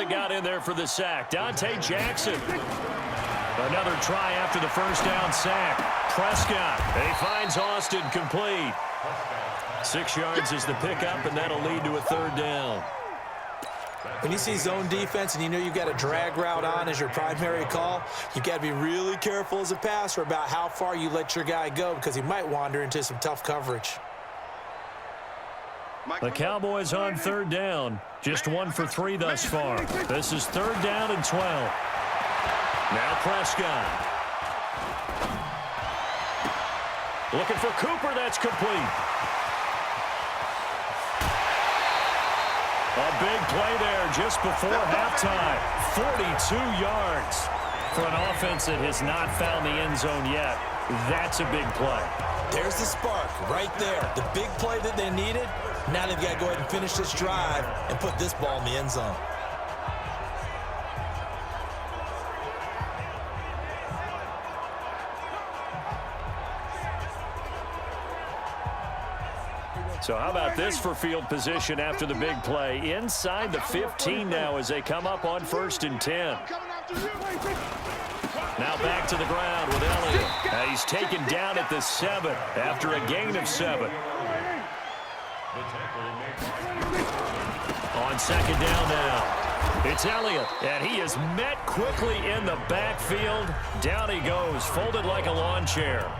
that got in there for the sack. Dante Jackson. Another try after the first down sack. Prescott. He finds Austin complete. 6 yards is the pickup, and that'll lead to a third down. When you see zone defense and you know you've got a drag route on as your primary call, you've got to be really careful as a passer about how far you let your guy go because he might wander into some tough coverage. The Cowboys on third down. Just 1 for 3 thus far. This is third down and 12. Now Prescott. Looking for Cooper. That's complete. A big play there just before halftime. 42 yards for an offense that has not found the end zone yet. That's a big play. There's the spark right there. The big play that they needed. Now they've got to go ahead and finish this drive and put this ball in the end zone. So how about this for field position after the big play? Inside the 15 now as they come up on 1st and 10. Now back to the ground with Elliott. He's taken down at the 7 after a gain of 7. On 2nd down now. It's Elliott, and he is met quickly in the backfield. Down he goes, folded like a lawn chair.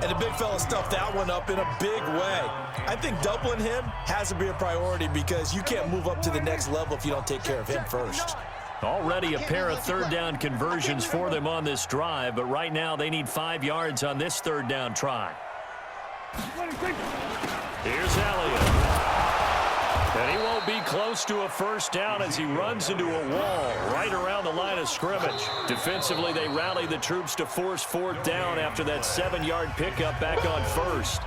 And the big fella stuffed that one up in a big way. I think doubling him has to be a priority because you can't move up to the next level if you don't take care of him first. Already a pair of third down conversions for them on this drive, but right now they need 5 yards on this third down try. Here's Elliott. And he won't be close to a first down as he runs into a wall right around the line of scrimmage. Defensively, they rally the troops to force 4th down after that 7-yard pickup back on 1st.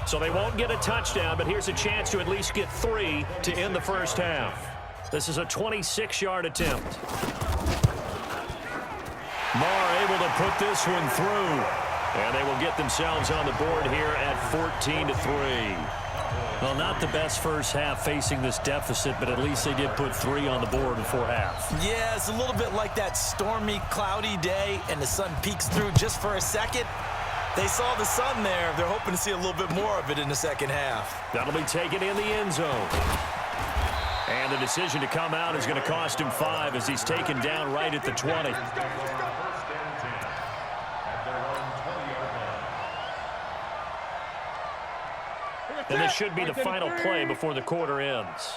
So they won't get a touchdown, but here's a chance to at least get 3 to end the first half. This is a 26-yard attempt. Marr able to put this one through. And they will get themselves on the board here at 14-3. Well, not the best first half facing this deficit, but at least they did put 3 on the board before half. Yeah, it's a little bit like that stormy, cloudy day, and the sun peeks through just for a second. They saw the sun there. They're hoping to see a little bit more of it in the second half. That'll be taken in the end zone. And the decision to come out is going to cost him 5 as he's taken down right at the 20. And this should be the final play before the quarter ends.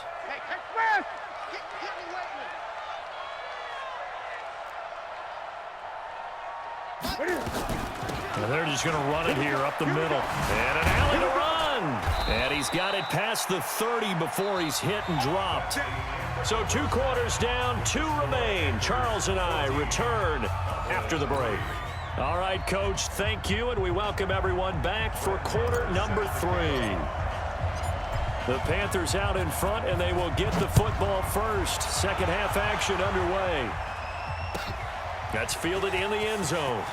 And they're just going to run it here up the middle. And an alley to run. And he's got it past the 30 before he's hit and dropped. So 2 quarters down, 2 remain. Charles and I return after the break. All right, Coach, thank you, and we welcome everyone back for quarter number 3. The Panthers out in front, and they will get the football first. Second half action underway. That's fielded in the end zone.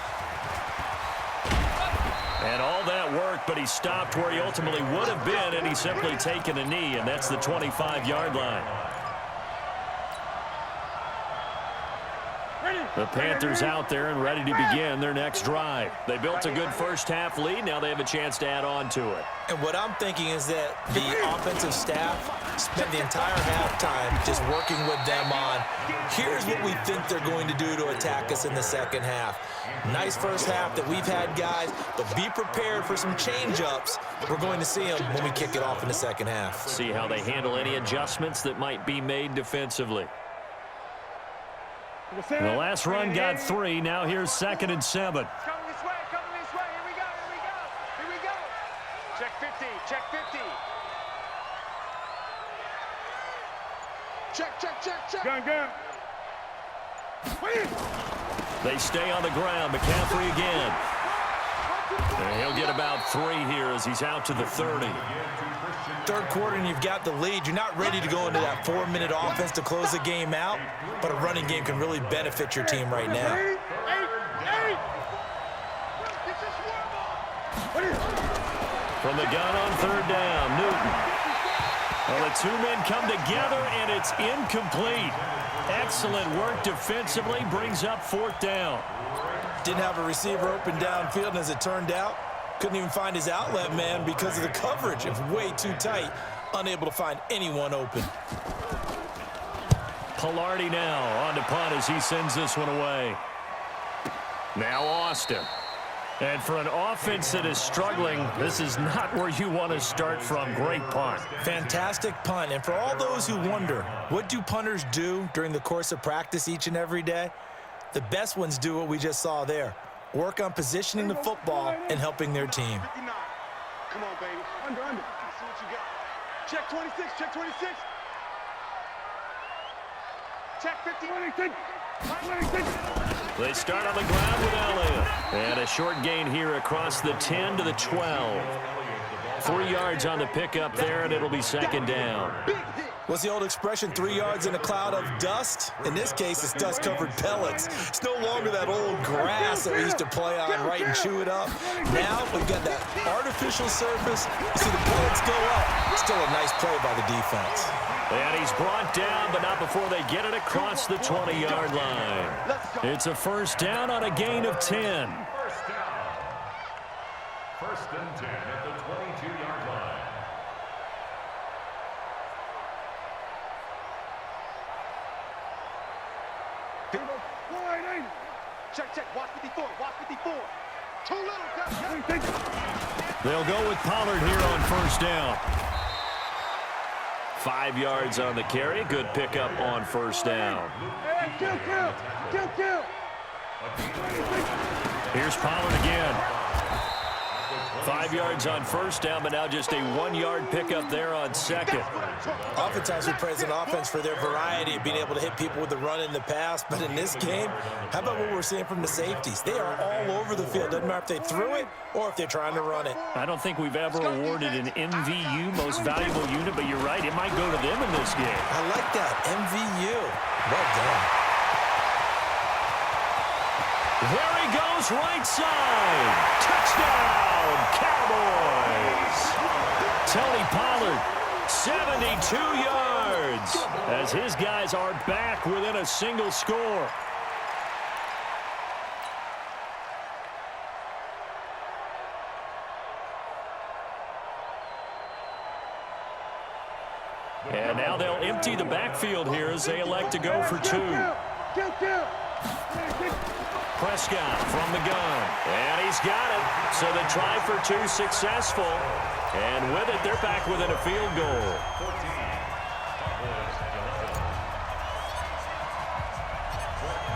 And all that work, but he stopped where he ultimately would have been, and he's simply taken a knee, and that's the 25-yard line. The Panthers out there and ready to begin their next drive. They built a good first-half lead. Now they have a chance to add on to it. And what I'm thinking is that the offensive staff spent the entire halftime just working with them on, here's what we think they're going to do to attack us in the second half. Nice first half that we've had, guys, but be prepared for some change-ups. We're going to see them when we kick it off in the second half. See how they handle any adjustments that might be made defensively. The last run got 3. Now here's 2nd and 7. Coming this way, here we go. Check 50, check 50. Check. Gun. They stay on the ground. McCaffrey again. And he'll get about 3 here as he's out to the 30. Third quarter and you've got the lead. You're not ready to go into that 4-minute offense to close the game out, but a running game can really benefit your team right now. From the gun on 3rd down, Newton. Well, the two men come together, and it's incomplete. Excellent work defensively, brings up 4th down. Didn't have a receiver open downfield, and as it turned out, couldn't even find his outlet man because of the coverage. It was way too tight, unable to find anyone open. Pilardi now on to punt as he sends this one away. Now Austin. And for an offense that is struggling, this is not where you want to start from. Great punt. Fantastic punt. And for all those who wonder, what do punters do during the course of practice each and every day? The best ones do what we just saw there. Work on positioning the football and helping their team. 59. Come on, baby. Under. See what you got. Check 26. Check 26. Check 50. 26. They start on the ground with Elliott. And a short gain here across the 10 to the 12. 3 yards on the pickup there, and it'll be 2nd down. What's the old expression, 3 yards in a cloud of dust? In this case, it's dust-covered pellets. It's no longer that old grass that we used to play on, right, and chew it up. Now we've got that artificial surface. You see the pellets go up. Still a nice play by the defense. And he's brought down, but not before they get it across the 20-yard line. It's a 1st down on a gain of 10. 1st down. 1st and 10 at the 22-yard line. Check. Watch 54. Watch 54. Too little. They'll go with Pollard here on 1st down. 5 yards on the carry. Good pickup on 1st down. Kill. Here's Pollard again. 5 yards on 1st down, but now just a 1-yard pickup there on 2nd. Oftentimes we praise an offense for their variety of being able to hit people with the run and the pass, but in this game, how about what we're seeing from the safeties? They are all over the field. Doesn't matter if they threw it or if they're trying to run it. I don't think we've ever awarded an MVU, most valuable unit, but you're right, it might go to them in this game. I like that, MVU. Well done. There he goes, right side. Touchdown, Cowboys. Tony Pollard, 72 yards, as his guys are back within a single score. And now they'll empty the backfield here as they elect to go for 2. Prescott from the gun, and he's got it. So the try for 2 successful, and with it, they're back within a field goal.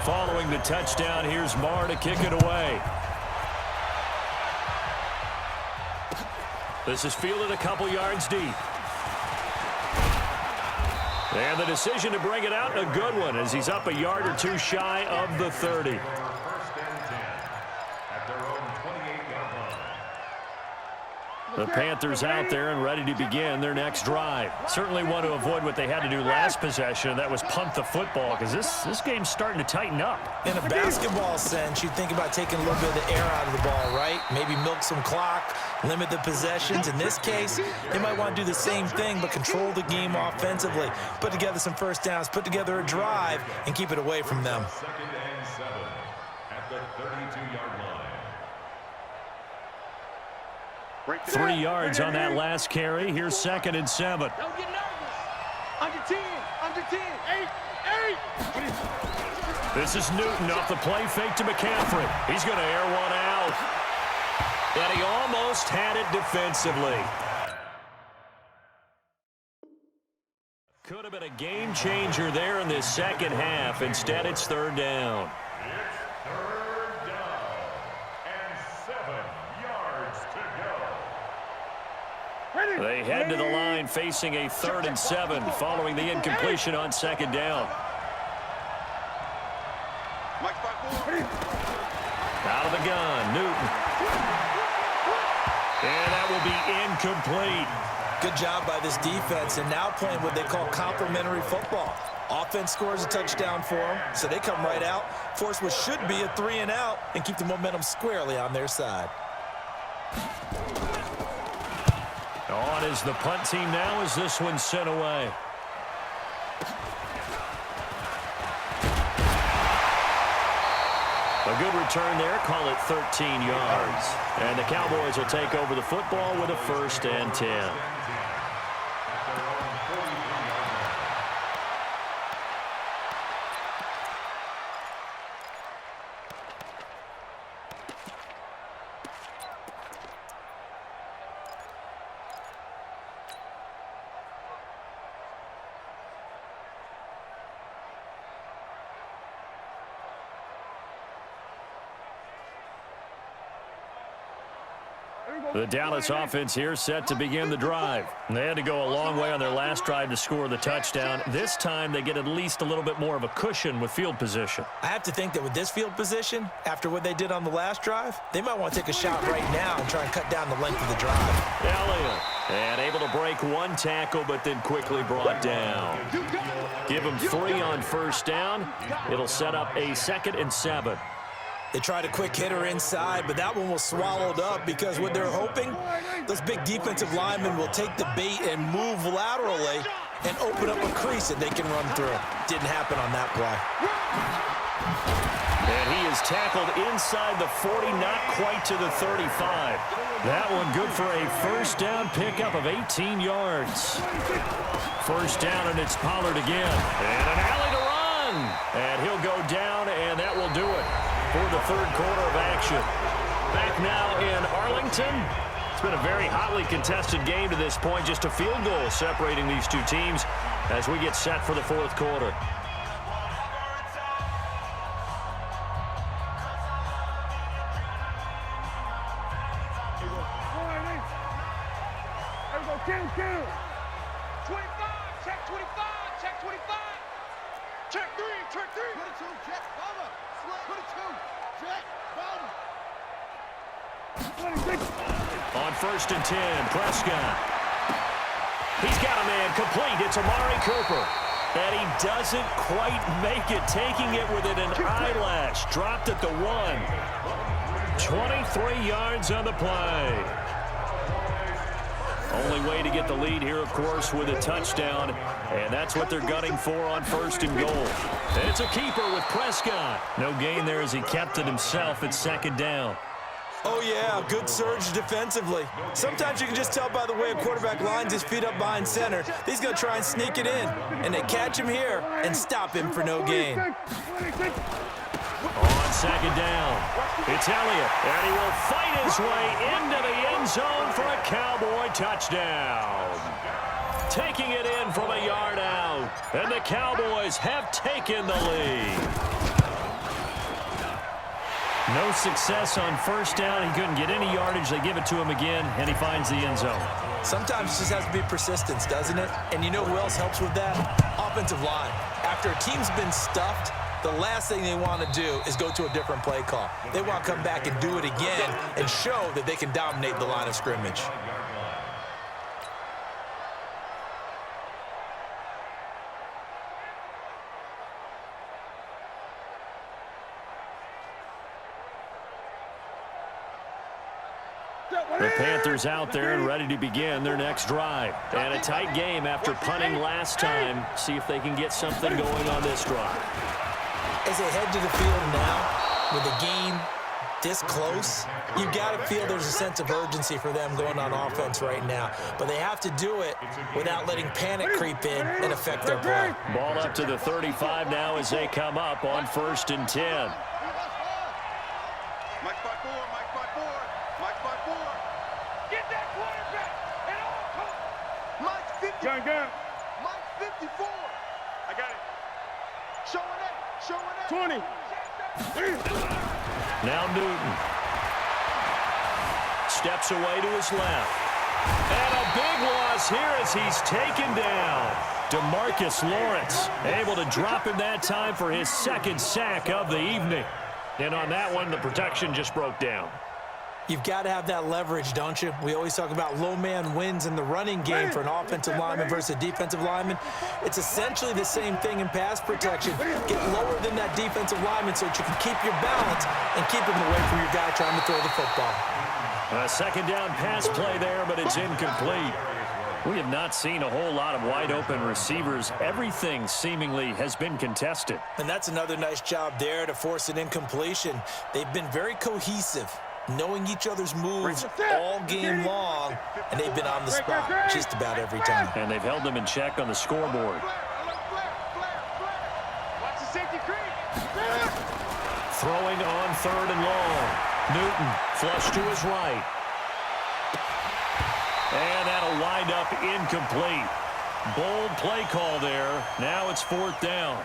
Following the touchdown, here's Marr to kick it away. This is fielded a couple yards deep. And the decision to bring it out, a good one, as he's up a yard or 2 shy of the 30. The Panthers out there and ready to begin their next drive. Certainly want to avoid what they had to do last possession, and that was punt the football, because this game's starting to tighten up. In a basketball sense, you think about taking a little bit of the air out of the ball, right? Maybe milk some clock, limit the possessions. In this case, they might want to do the same thing, but control the game offensively. Put together some 1st downs, put together a drive, and keep it away from them. 2nd and 7 at the 32-yard line. 3 yards on that last carry. Here's 2nd and 7. Don't get nervous. Under 10. Under 10. 8. This is Newton off the play fake to McCaffrey. He's going to air one out. And he almost had it defensively. Could have been a game changer there in this 2nd half. Instead, it's 3rd down. It's 3rd down and 7 yards to go. They head to the line facing a 3rd and 7 following the incompletion on 2nd down. Out of the gun, Newton. And that will be incomplete. Good job by this defense, and now playing what they call complementary football. Offense scores a touchdown for them, so they come right out, force what should be a 3 and out, and keep the momentum squarely on their side. On is the punt team now as this one's sent away. A good return there, call it 13 yards. And the Cowboys will take over the football with a 1st and 10. The Dallas offense here set to begin the drive. They had to go a long way on their last drive to score the touchdown. This time they get at least a little bit more of a cushion with field position. I have to think that with this field position, after what they did on the last drive, they might want to take a shot right now and try and cut down the length of the drive. Elliott, and able to break one tackle, but then quickly brought down. Give him 3 on 1st down. It'll set up a 2nd and 7. They tried a quick hitter inside, but that one was swallowed up because what they're hoping, those big defensive linemen will take the bait and move laterally and open up a crease that they can run through. Didn't happen on that play. And he is tackled inside the 40, not quite to the 35. That one good for a 1st down pickup of 18 yards. 1st down, and it's Pollard again. And an alley to run. And he'll go down, and that will do it for the 3rd quarter of action. Back now in Arlington. It's been a very hotly contested game to this point. Just a field goal separating these two teams as we get set for the 4th quarter. Kill. 25, check 25, check 25. Check 3, check 3. 22, check, mama. 22, check, mama. 26. On 1st and 10, Prescott. He's got a man complete. It's Amari Cooper. And he doesn't quite make it, taking it within an eyelash. Dropped at the 1. 23 yards on the play. Only way to get the lead here, of course, with a touchdown. And that's what they're gunning for on 1st and goal. And it's a keeper with Prescott. No gain there as he kept it himself at 2nd down. Oh, yeah, good surge defensively. Sometimes you can just tell by the way a quarterback lines his feet up behind center. He's going to try and sneak it in. And they catch him here and stop him for no gain. On 2nd down, it's Elliott, and he will fight his way into the end zone for a Cowboy touchdown. Taking it in from a yard out, and the Cowboys have taken the lead. No success on 1st down. He couldn't get any yardage. They give it to him again, and he finds the end zone. Sometimes it just has to be persistence, doesn't it? And you know who else helps with that? Offensive line. After a team's been stuffed, the last thing they want to do is go to a different play call. They want to come back and do it again and show that they can dominate the line of scrimmage. The Panthers out there and ready to begin their next drive. And a tight game after punting last time. See if they can get something going on this drive. As they head to the field now, with the game this close, you've got to feel there's a sense of urgency for them going on offense right now. But they have to do it without letting panic creep in and affect their play. Ball up to the 35 now as they come up on 1st and 10. Get that quarterback. And all Mike's 54. Mike's 54. I got it. Showing it. 20. Now Newton. Steps away to his left. And a big loss here as he's taken down. DeMarcus Lawrence able to drop him that time for his 2nd sack of the evening. And on that one, the protection just broke down. You've got to have that leverage, don't you? We always talk about low man wins in the running game for an offensive lineman versus a defensive lineman. It's essentially the same thing in pass protection. Get lower than that defensive lineman so that you can keep your balance and keep him away from your guy trying to throw the football. A second down pass play there, but it's incomplete. We have not seen a whole lot of wide-open receivers. Everything seemingly has been contested. And that's another nice job there to force an incompletion. They've been very cohesive, knowing each other's moves all game long, and they've been on the spot just about every time. And they've held them in check on the scoreboard. Watch the safety creep. Throwing on 3rd and long. Newton flush to his right. And that'll wind up incomplete. Bold play call there. Now it's 4th down.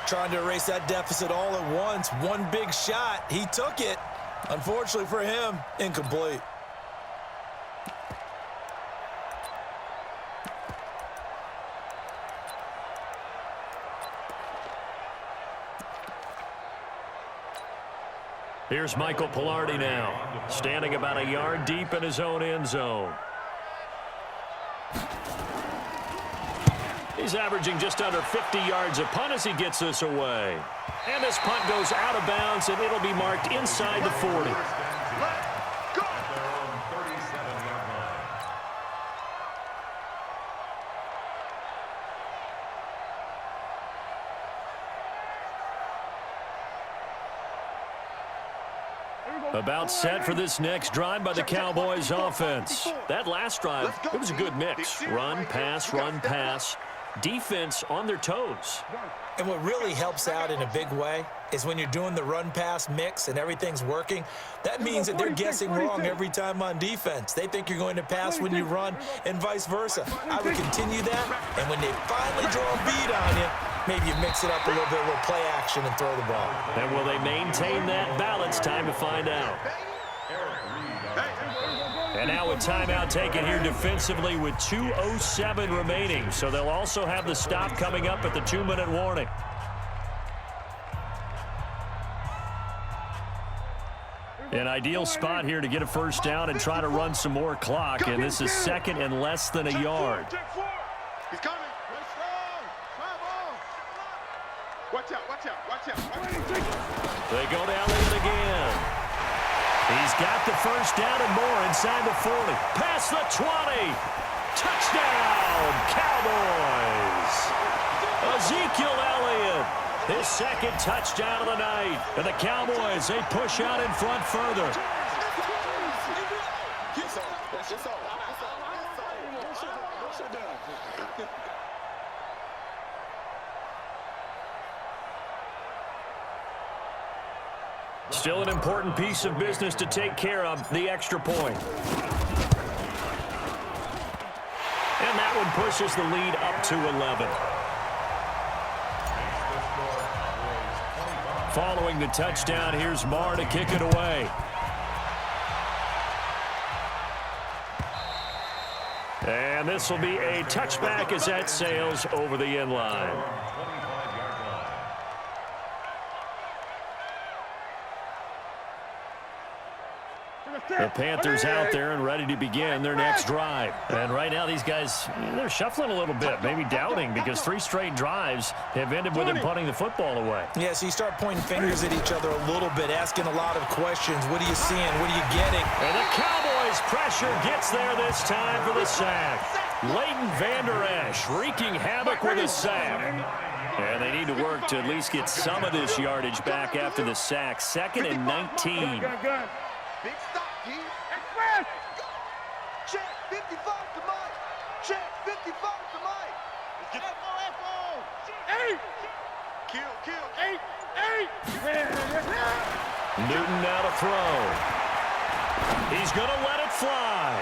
Trying to erase that deficit all at once. One big shot. He took it. Unfortunately for him, incomplete. Here's Michael Pilardi now, standing about a yard deep in his own end zone. He's averaging just under 50 yards a punt as he gets this away. And this punt goes out of bounds, and it'll be marked inside the 40. About set for this next drive by the Cowboys offense. That last drive, it was a good mix. Run, pass, defense on their toes. And what really helps out in a big way is when you're doing the run-pass mix and everything's working, that means that they're guessing wrong every time on defense. They think you're going to pass when you run and vice versa. I would continue that, and when they finally draw a beat on you, maybe you mix it up a little bit, a little play action, and throw the ball. And will they maintain that balance? Time to find out. And now a timeout taken here defensively with 2:07 remaining. So they'll also have the stop coming up at the 2-minute warning. An ideal spot here to get a first down and try to run some more clock. And this is 2nd and less than a yard. He's coming. Watch out, watch out, watch out. They go to Elliott again. He's got the first down and more inside the 40. Past the 20. Touchdown, Cowboys. Ezekiel Elliott, his 2nd touchdown of the night. And the Cowboys, they push out in front further. Still an important piece of business to take care of, the extra point. And that one pushes the lead up to 11. Following the touchdown, here's Marr to kick it away. And this will be a touchback as that sails over the end line. The Panthers out there and ready to begin their next drive. And right now these guys, they're shuffling a little bit, maybe doubting, because 3 straight drives have ended with them punting the football away. Yeah, so you start pointing fingers at each other a little bit, asking a lot of questions. What are you seeing? What are you getting? And the Cowboys pressure gets there this time for the sack. Leighton Vander Esch wreaking havoc with a sack. And they need to work to at least get some of this yardage back after the sack. 2nd and 19. Big stop, G. Express! Check 55 to Mike. Check 55 to Mike. Let's get Echo. 8. Kill. 8. Newton now to throw. He's going to let it fly.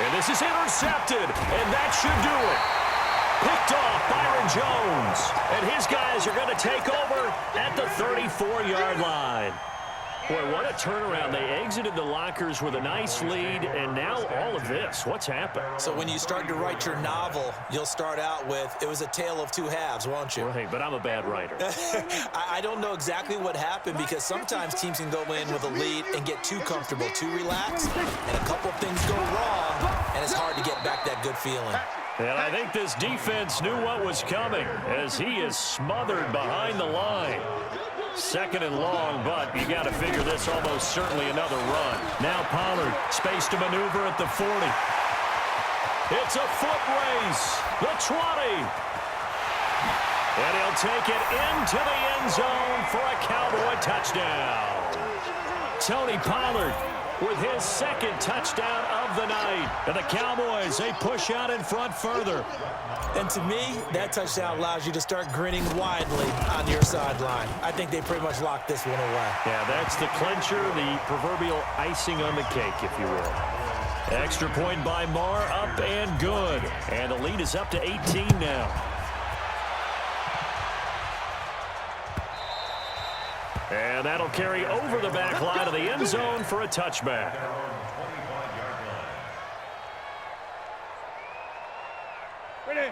And this is intercepted, and that should do it. Picked off Byron Jones. And his guys are going to take over at the 34-yard line. Boy, what a turnaround. They exited the lockers with a nice lead, and now all of this. What's happened? So when you start to write your novel, you'll start out with, it was a tale of 2 halves, won't you? Right, but I'm a bad writer. I don't know exactly what happened, because sometimes teams can go in with a lead and get too comfortable, too relaxed, and a couple of things go wrong, and it's hard to get back that good feeling. And I think this defense knew what was coming as he is smothered behind the line. Second and long, but you got to figure this almost certainly another run. Now Pollard, space to maneuver at the 40. It's a foot race. The 20. And he'll take it into the end zone for a Cowboy touchdown. Tony Pollard with his second touchdown of the night. And the Cowboys, they push out in front further. And to me, that touchdown allows you to start grinning widely on your sideline. I think they pretty much locked this one away. Yeah, that's the clincher, the proverbial icing on the cake, if you will. Extra point by Marr, up and good. And the lead is up to 18 now. And that'll carry over the back line of the end zone for a touchback.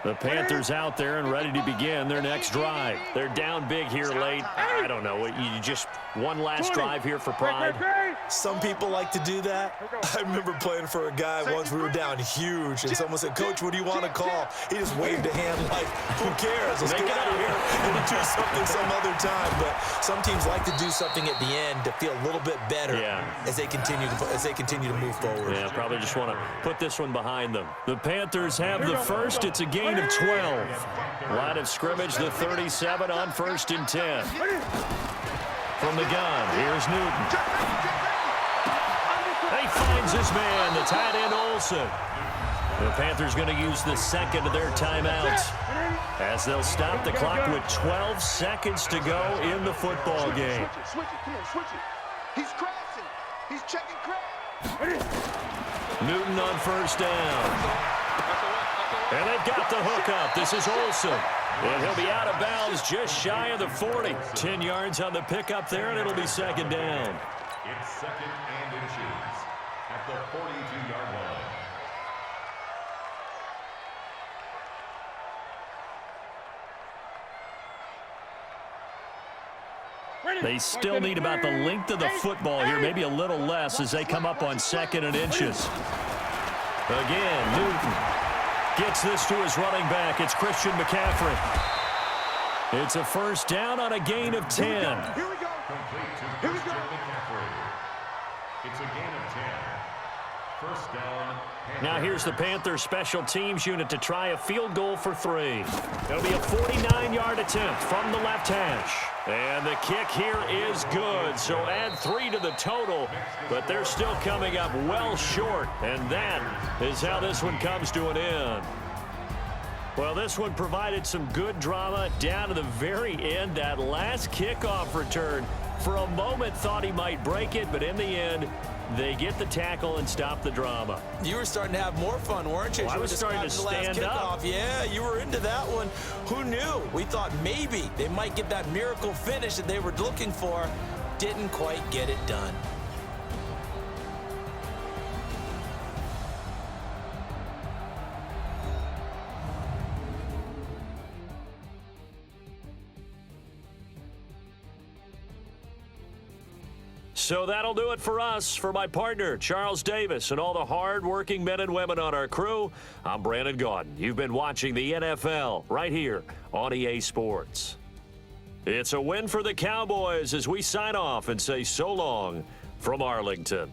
The Panthers out there and ready to begin their next drive. They're down big here late. I don't know. You just one last drive here for pride. Some people like to do that. I remember playing for a guy once. We were down huge, and someone said, "Coach, what do you want to call?" He just waved a hand like, "Who cares? Let's get out of here and do something some other time." But some teams like to do something at the end to feel a little bit better as they continue to move forward. Yeah, probably just want to put this one behind them. The Panthers have the first. It's a gain of 12. Line of scrimmage, the 37 on 1st and 10. From the gun, here's Newton. He finds his man, the tight end Olsen. The Panthers going to use the second of their timeouts as they'll stop the clock with 12 seconds to go in the football game. Switch it, come on, switch it. He's crashing. He's checking crash. Newton on 1st down. And they've got the hook up. This is Olsen. And he'll be out of bounds just shy of the 40. 10 yards on the pickup there, and it'll be second down. It's second and inches at the 42-yard line. They still need about the length of the football here, maybe a little less as they come up on 2nd and inches. Again, Newton gets this to his running back. It's Christian McCaffrey. It's a first down on a gain of 10. Here we go. Complete to Here we go. Christian McCaffrey. It's a gain of 10. First down. Now here's the Panthers special teams unit to try a field goal for 3. It'll be a 49-yard attempt from the left hash. And the kick here is good, so add 3 to the total, but they're still coming up well short, and that is how this one comes to an end. Well, this one provided some good drama down to the very end. That last kickoff return, for a moment thought he might break it, but in the end, they get the tackle and stop the drama. You were starting to have more fun, weren't you? Well, I was starting to stand up. Yeah, you were into that one. Who knew? We thought maybe they might get that miracle finish that they were looking for. Didn't quite get it done. So that'll do it for us. For my partner, Charles Davis, and all the hard-working men and women on our crew, I'm Brandon Gaudin. You've been watching the NFL right here on EA Sports. It's a win for the Cowboys as we sign off and say so long from Arlington.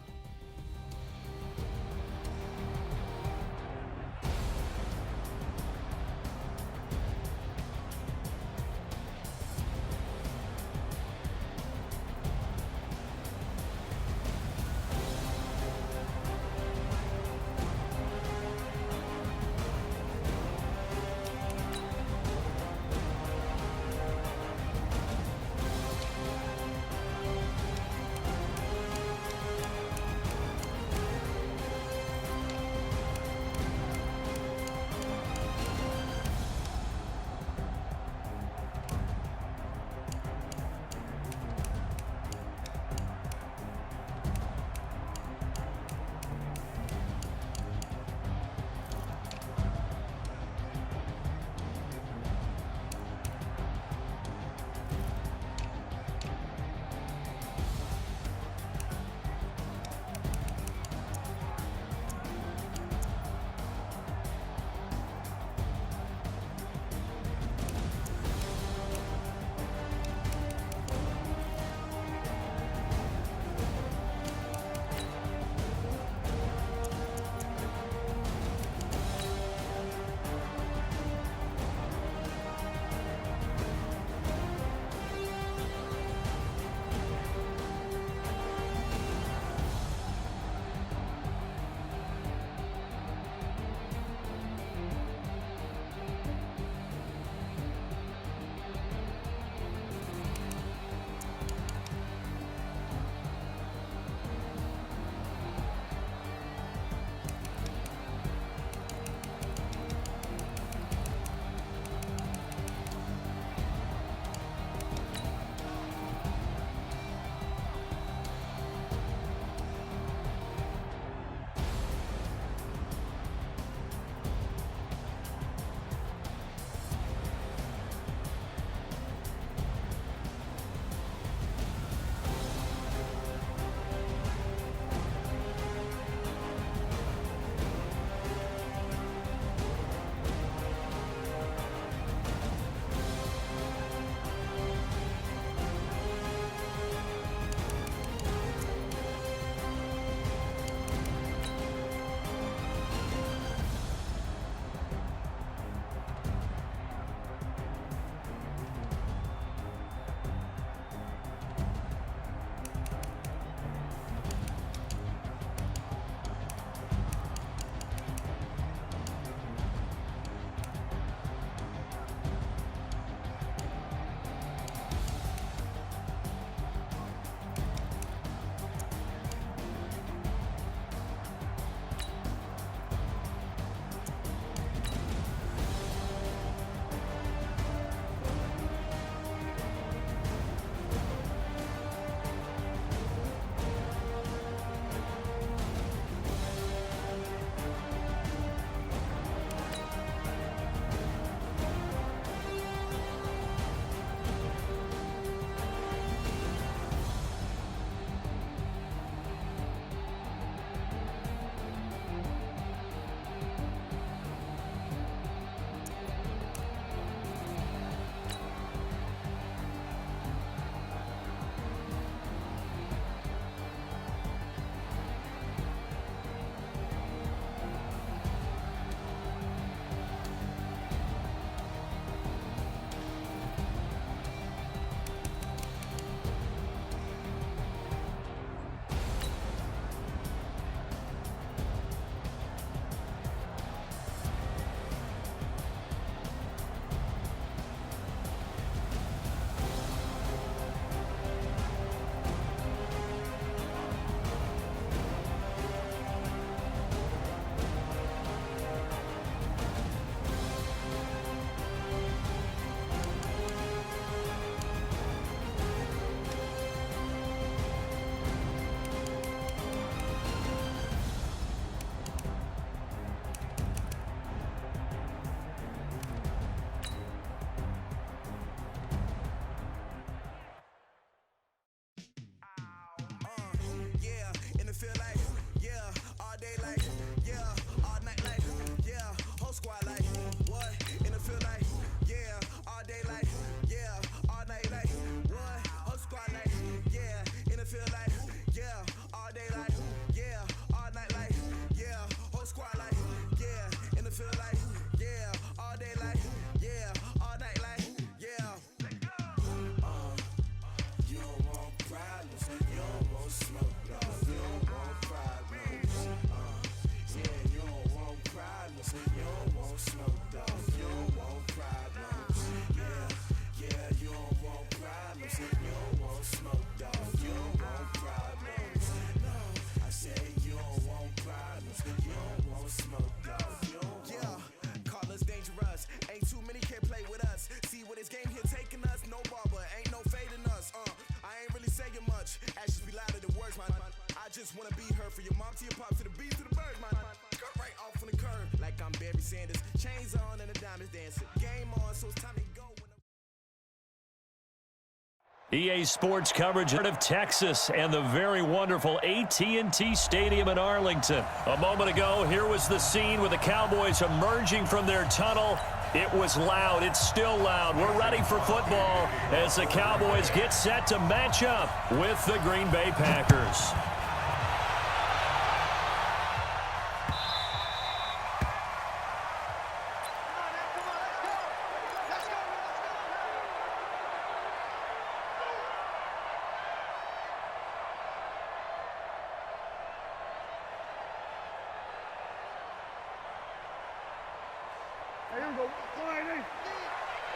EA Sports coverage of Texas and the very wonderful AT&T Stadium in Arlington. A moment ago, here was the scene with the Cowboys emerging from their tunnel. It was loud. It's still loud. We're ready for football as the Cowboys get set to match up with the Green Bay Packers.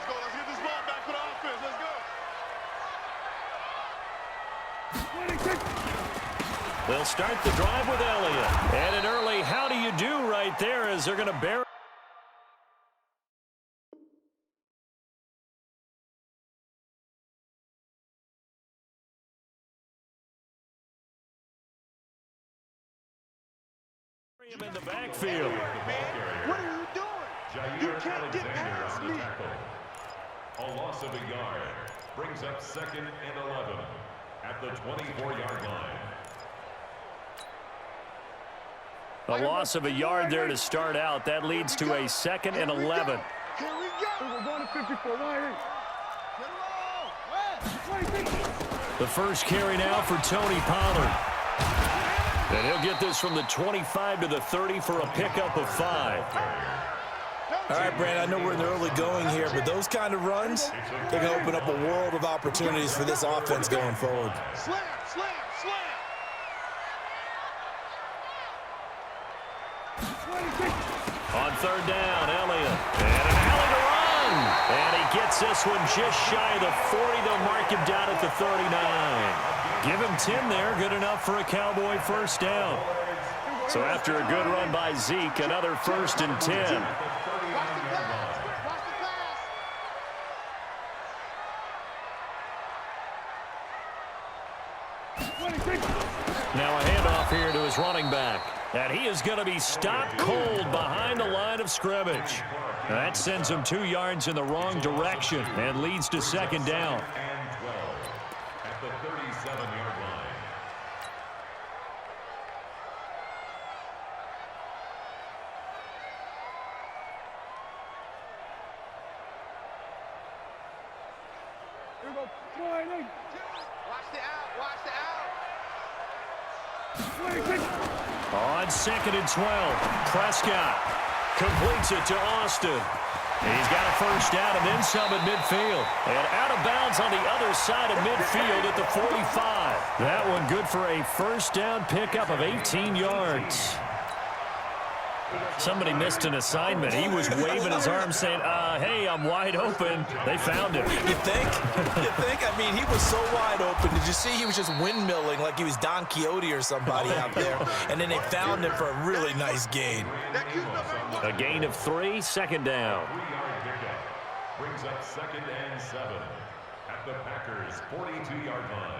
Let's get this ball back for the offense. Let's go. They'll start the drive with Elliott. And an early how do you do right there as they're going to bury him in the backfield. What are you doing? You can't get past me. A loss of a yard brings up 2nd and 11 at the 24-yard line. A loss of a yard there to start out. That leads to a 2nd and 11. Here we go. We're going to 54. The first carry now for Tony Pollard. And he'll get this from the 25 to the 30 for a pickup of 5. All right, Brand, I know we're in the early going here, but those kind of runs, they're going to open up a world of opportunities for this offense going forward. Slam, slam, slam. On 3rd down, Elliott. And an alley to run. And he gets this one just shy of the 40. They'll mark him down at the 39. Give him 10 there. Good enough for a Cowboy first down. So after a good run by Zeke, another 1st and 10. Now a handoff here to his running back. And he is going to be stopped cold behind the line of scrimmage. That sends him 2 yards in the wrong direction and leads to 2nd down. And 12 at the 37-yard line. Here we go. Watch the out. Watch the out. On 2nd and 12, Prescott completes it to Austin. He's got a first down and then some at midfield. And out of bounds on the other side of midfield at the 45. That one good for a first down pickup of 18 yards. Somebody missed an assignment. He was waving his arms saying, hey, I'm wide open. They found him. You think? You think? I mean, he was so wide open. Did you see he was just windmilling like he was Don Quixote or somebody out there? And then they found him for a really nice gain. A gain of 3, 2nd down. 3-yard pickup brings up 2nd and 7 at the Packers' 42-yard line.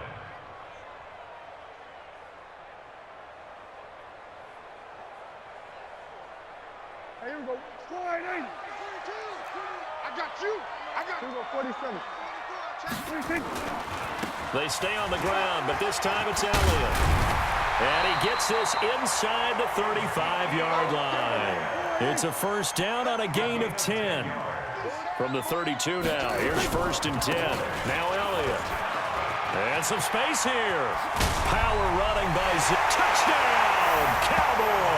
Here we go. Sliding. 42. I got you. Here we go. 47. 26. They stay on the ground, but this time it's Elliott. And he gets this inside the 35-yard line. It's a first down on a gain of 10. From the 32 now, here's 1st and 10. Now Elliott. And some space here. Power running by Zeke. Touchdown, Cowboys.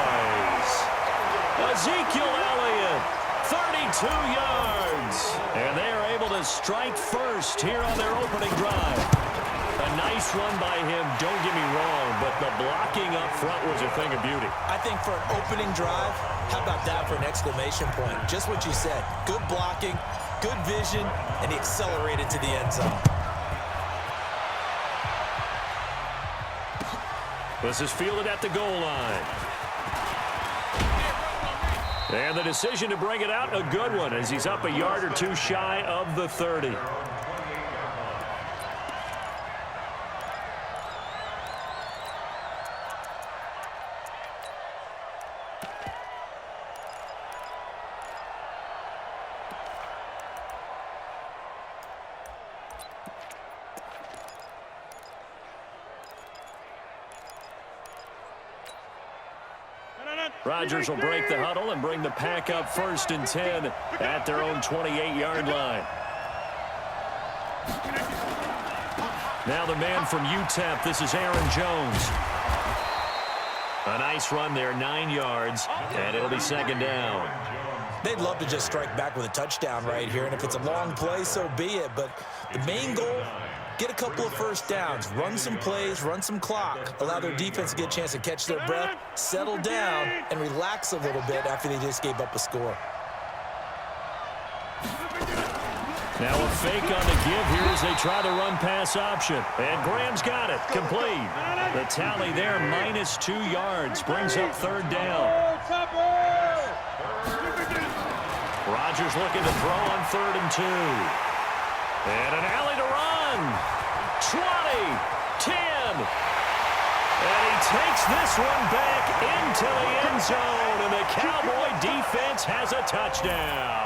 Ezekiel Elliott, 32 yards. And they are able to strike first here on their opening drive. A nice run by him, don't get me wrong, but the blocking up front was a thing of beauty. I think for an opening drive, how about that for an exclamation point? Just what you said. Good blocking, good vision, and he accelerated to the end zone. This is fielded at the goal line. And the decision to bring it out, a good one, as he's up a yard or 2 shy of the 30. Rodgers will break the huddle and bring the pack up 1st and 10 at their own 28-yard line. Now the man from UTEP, this is Aaron Jones. A nice run there, 9 yards, and it'll be 2nd down. They'd love to just strike back with a touchdown right here, and if it's a long play, so be it. But the main goal, get a couple of first downs, run some plays, run some clock, allow their defense to get a chance to catch their breath, settle down, and relax a little bit after they just gave up a score. Now a fake on the give here as they try the run-pass option. And Graham's got it. Complete. The tally there, -2 yards. Brings up 3rd down. Rodgers looking to throw on 3rd and 2. And an alley to run. 20, 10. And he takes this one back into the end zone. And the Cowboy defense has a touchdown.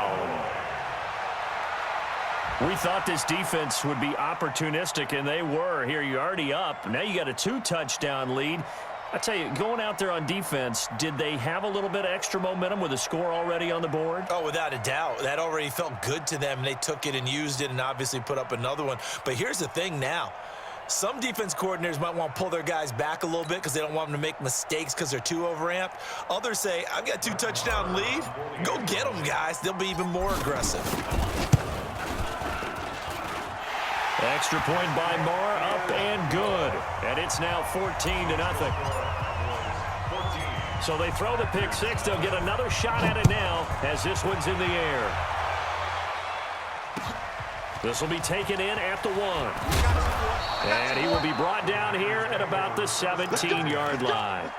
We thought this defense would be opportunistic, and they were. Here, you're already up. Now you got a 2-touchdown lead. I tell you, going out there on defense, did they have a little bit of extra momentum with a score already on the board? Oh, without a doubt. That already felt good to them. They took it and used it and obviously put up another one. But here's the thing now. Some defense coordinators might want to pull their guys back a little bit because they don't want them to make mistakes because they're too overamped. Others say, I've got a 2-touchdown lead. Go get them, guys. They'll be even more aggressive. Extra point by Moore, up and good. And it's now 14-0. So they throw the pick six. They'll get another shot at it now as this one's in the air. This will be taken in at the 1. And he will be brought down here at about the 17-yard line.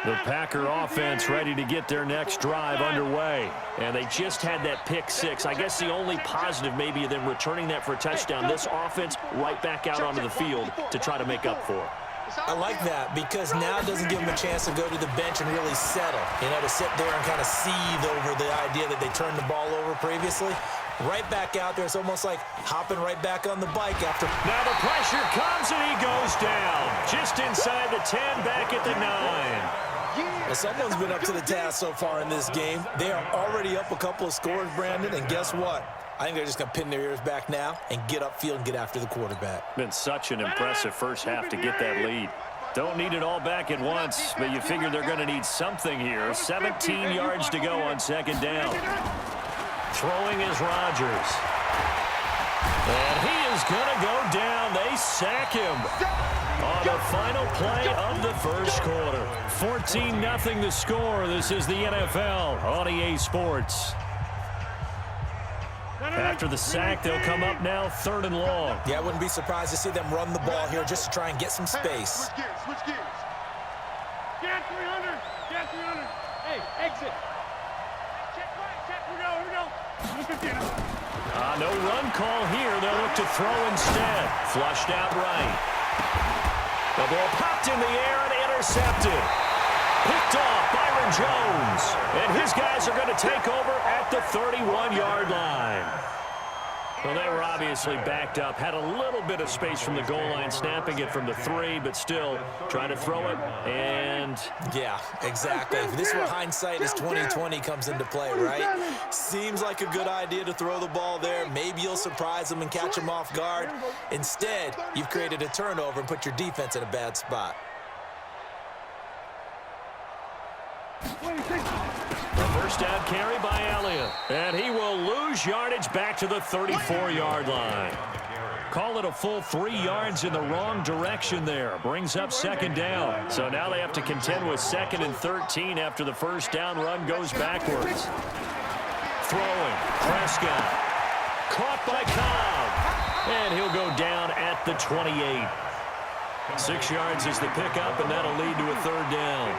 The Packer offense ready to get their next drive underway. And they just had that pick six. I guess the only positive maybe of them returning that for a touchdown. This offense right back out onto the field to try to make up for it. I like that because now it doesn't give them a chance to go to the bench and really settle. You know, to sit there and kind of seethe over the idea that they turned the ball over previously. Right back out there. It's almost like hopping right back on the bike after. Now the pressure comes and he goes down. Just inside the 10, back at the 9. Well, someone's been up to the task so far in this game. They are already up a couple of scores, Brandon, and guess what? I think they're just going to pin their ears back now and get upfield and get after the quarterback. Been such an impressive first half to get that lead. Don't need it all back at once, but you figure they're going to need something here. 17 yards to go on 2nd down. Throwing is Rodgers. And he is going to go down. They sack him on the final play of the first quarter. 14-0 the score. This is the NFL on EA Sports. After the sack, they'll come up now 3rd and long. Yeah, I wouldn't be surprised to see them run the ball here just to try and get some space. Switch gears. Get 300. Get 300. Hey, exit. Check. Here we go. No run call here. They'll look to throw instead. Flushed out right. The ball popped in the air and intercepted. Picked off Byron Jones. And his guys are going to take over at the 31-yard line. Well, they were obviously backed up. Had a little bit of space from the goal line, snapping it from the 3, but still trying to throw it. And yeah, exactly. This is where hindsight is 20/20 comes into play, right? Seems like a good idea to throw the ball there. Maybe you'll surprise them and catch them off guard. Instead, you've created a turnover and put your defense in a bad spot. The first down carry by Elliott. And he will lose yardage back to the 34-yard line. Call it a full 3 yards in the wrong direction there. Brings up 2nd down. So now they have to contend with 2nd and 13 after the first down run goes backwards. Throwing. Prescott. Caught by Cobb. And he'll go down at the 28. 6 yards is the pickup, and that'll lead to a 3rd down.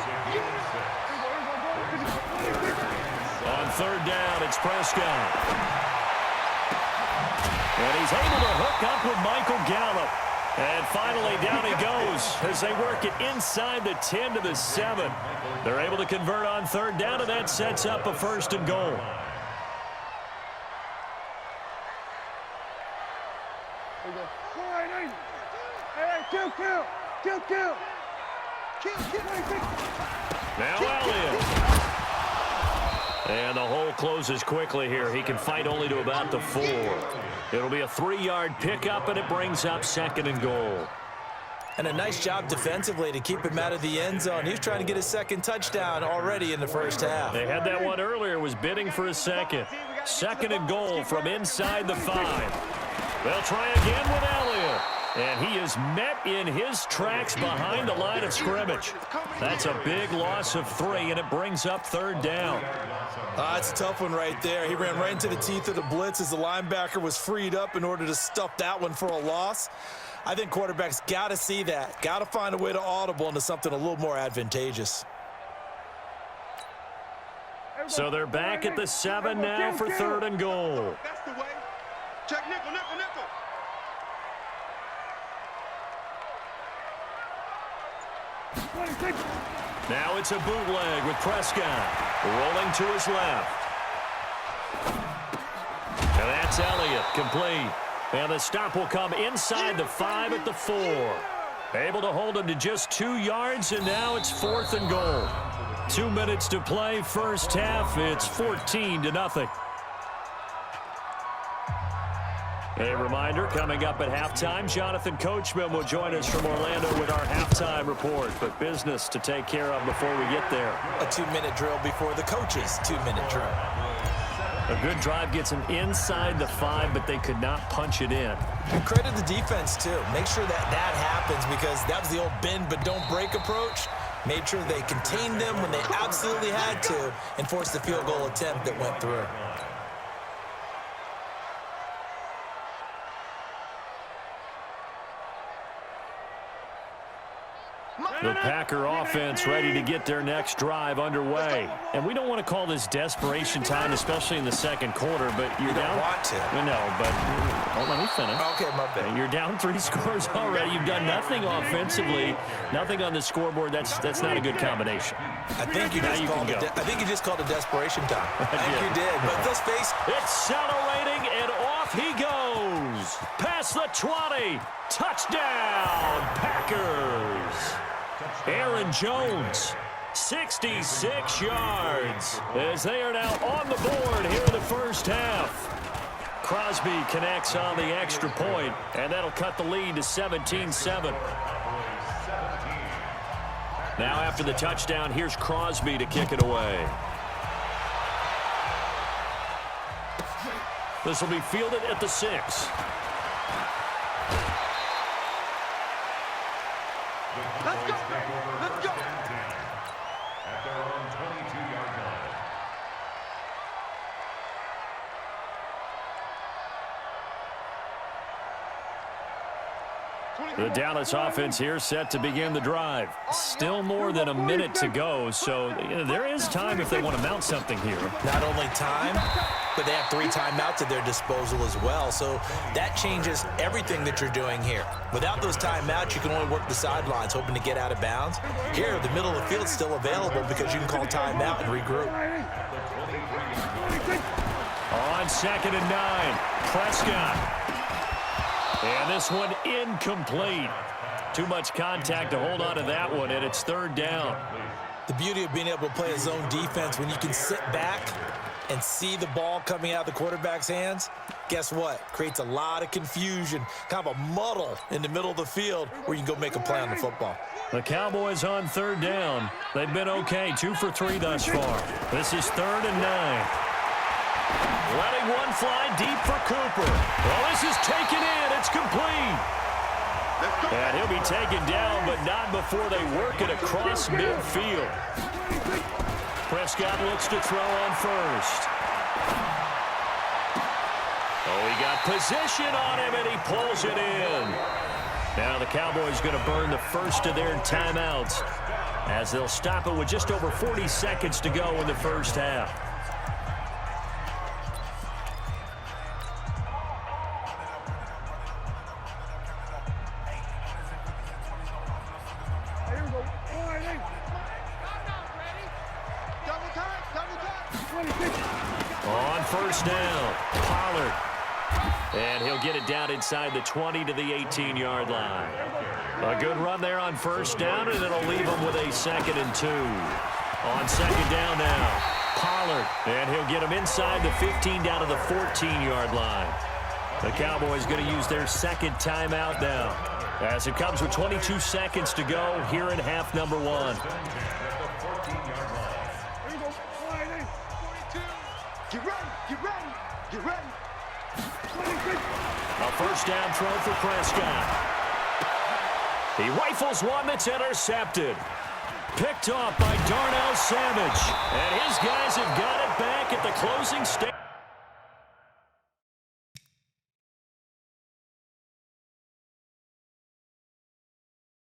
On 3rd down, it's Prescott. And he's able to hook up with Michael Gallup. And finally, down he goes as they work it inside the 10 to the 7. They're able to convert on 3rd down, and that sets up a 1st and goal. Hey, kill. Now Elliott. And the hole closes quickly here. He can fight only to about the 4. It'll be a 3-yard pickup, and it brings up 2nd and goal. And a nice job defensively to keep him out of the end zone. He's trying to get his 2nd touchdown already in the first half. They had that one earlier, was bidding for a second. 2nd and goal from inside the 5. They'll try again with Elliott. And he is met in his tracks behind the line of scrimmage. That's a big loss of 3, and it brings up 3rd down. It's a tough one right there. He ran right into the teeth of the blitz as the linebacker was freed up in order to stuff that one for a loss. I think quarterbacks got to see that. Got to find a way to audible into something a little more advantageous. So they're back at the 7 now for 3rd and goal. That's the way. Check nickel, nickel, nickel. Now it's a bootleg with Prescott rolling to his left. And that's Elliott, complete. And the stop will come inside the 5 at the 4. Able to hold him to just 2 yards, and now it's 4th and goal. 2 minutes to play, first half. It's 14-0. A reminder, coming up at halftime, Jonathan Coachman will join us from Orlando with our halftime report. But business to take care of before we get there. A 2-minute drill before the coach's 2-minute drill. A good drive gets him inside the 5, but they could not punch it in. And credit the defense, too. Make sure that that happens, because that was the old bend but don't break approach. Made sure they contained them when they absolutely had to and forced the field goal attempt that went through. The Packer offense ready to get their next drive underway. And we don't want to call this desperation time, especially in the second quarter, but you're down. You don't want to. No, but don't let me finish. Okay, my bad. You're down 3 scores already. You've done nothing offensively, nothing on the scoreboard. That's not a good combination. I think you just called it desperation time. I think you did. But let's face it. Accelerating, and off he goes. Past the 20. Touchdown, Packers. Aaron Jones, 66 yards, as they are now on the board here in the first half. Crosby connects on the extra point, and that'll cut the lead to 17-7. Now after the touchdown, here's Crosby to kick it away. This will be fielded at the 6. Let's go. Let's go. At their own 22-yard line. The Dallas offense here set to begin the drive. Still more than a minute to go, so there is time if they want to mount something here. Not only time, but they have 3 timeouts at their disposal as well. So that changes everything that you're doing here. Without those timeouts, you can only work the sidelines, hoping to get out of bounds. Here, the middle of the field's still available because you can call timeout and regroup. On 2nd and 9, Prescott. And this one incomplete. Too much contact to hold on to that one, and it's 3rd down. The beauty of being able to play a zone defense, when you can sit back and see the ball coming out of the quarterback's hands, guess what? Creates a lot of confusion, kind of a muddle in the middle of the field where you can go make a play on the football. The Cowboys on 3rd down. They've been okay, 2 for 3 thus far. This is 3rd and 9. Letting one fly deep for Cooper. Well, this is taken in. It's complete. And he'll be taken down, but not before they work it across midfield. Prescott looks to throw on first. Oh, he got position on him, and he pulls it in. Now the Cowboys going to burn the first of their timeouts as they'll stop it with just over 40 seconds to go in the first half. On 1st down, Pollard And he'll get it down inside the 20 to the 18-yard line. A good run there on first down, and it'll leave him with a 2nd and 2. On second down now, Pollard, and he'll get him inside the 15 down to the 14-yard line. The Cowboys going to use their second timeout now, as it comes with 22 seconds to go here in half number 1. Get ready, get ready, get ready. A first down throw for Prescott. He rifles one that's intercepted. Picked off by Darnell Savage. And his guys have got it back at the closing stage.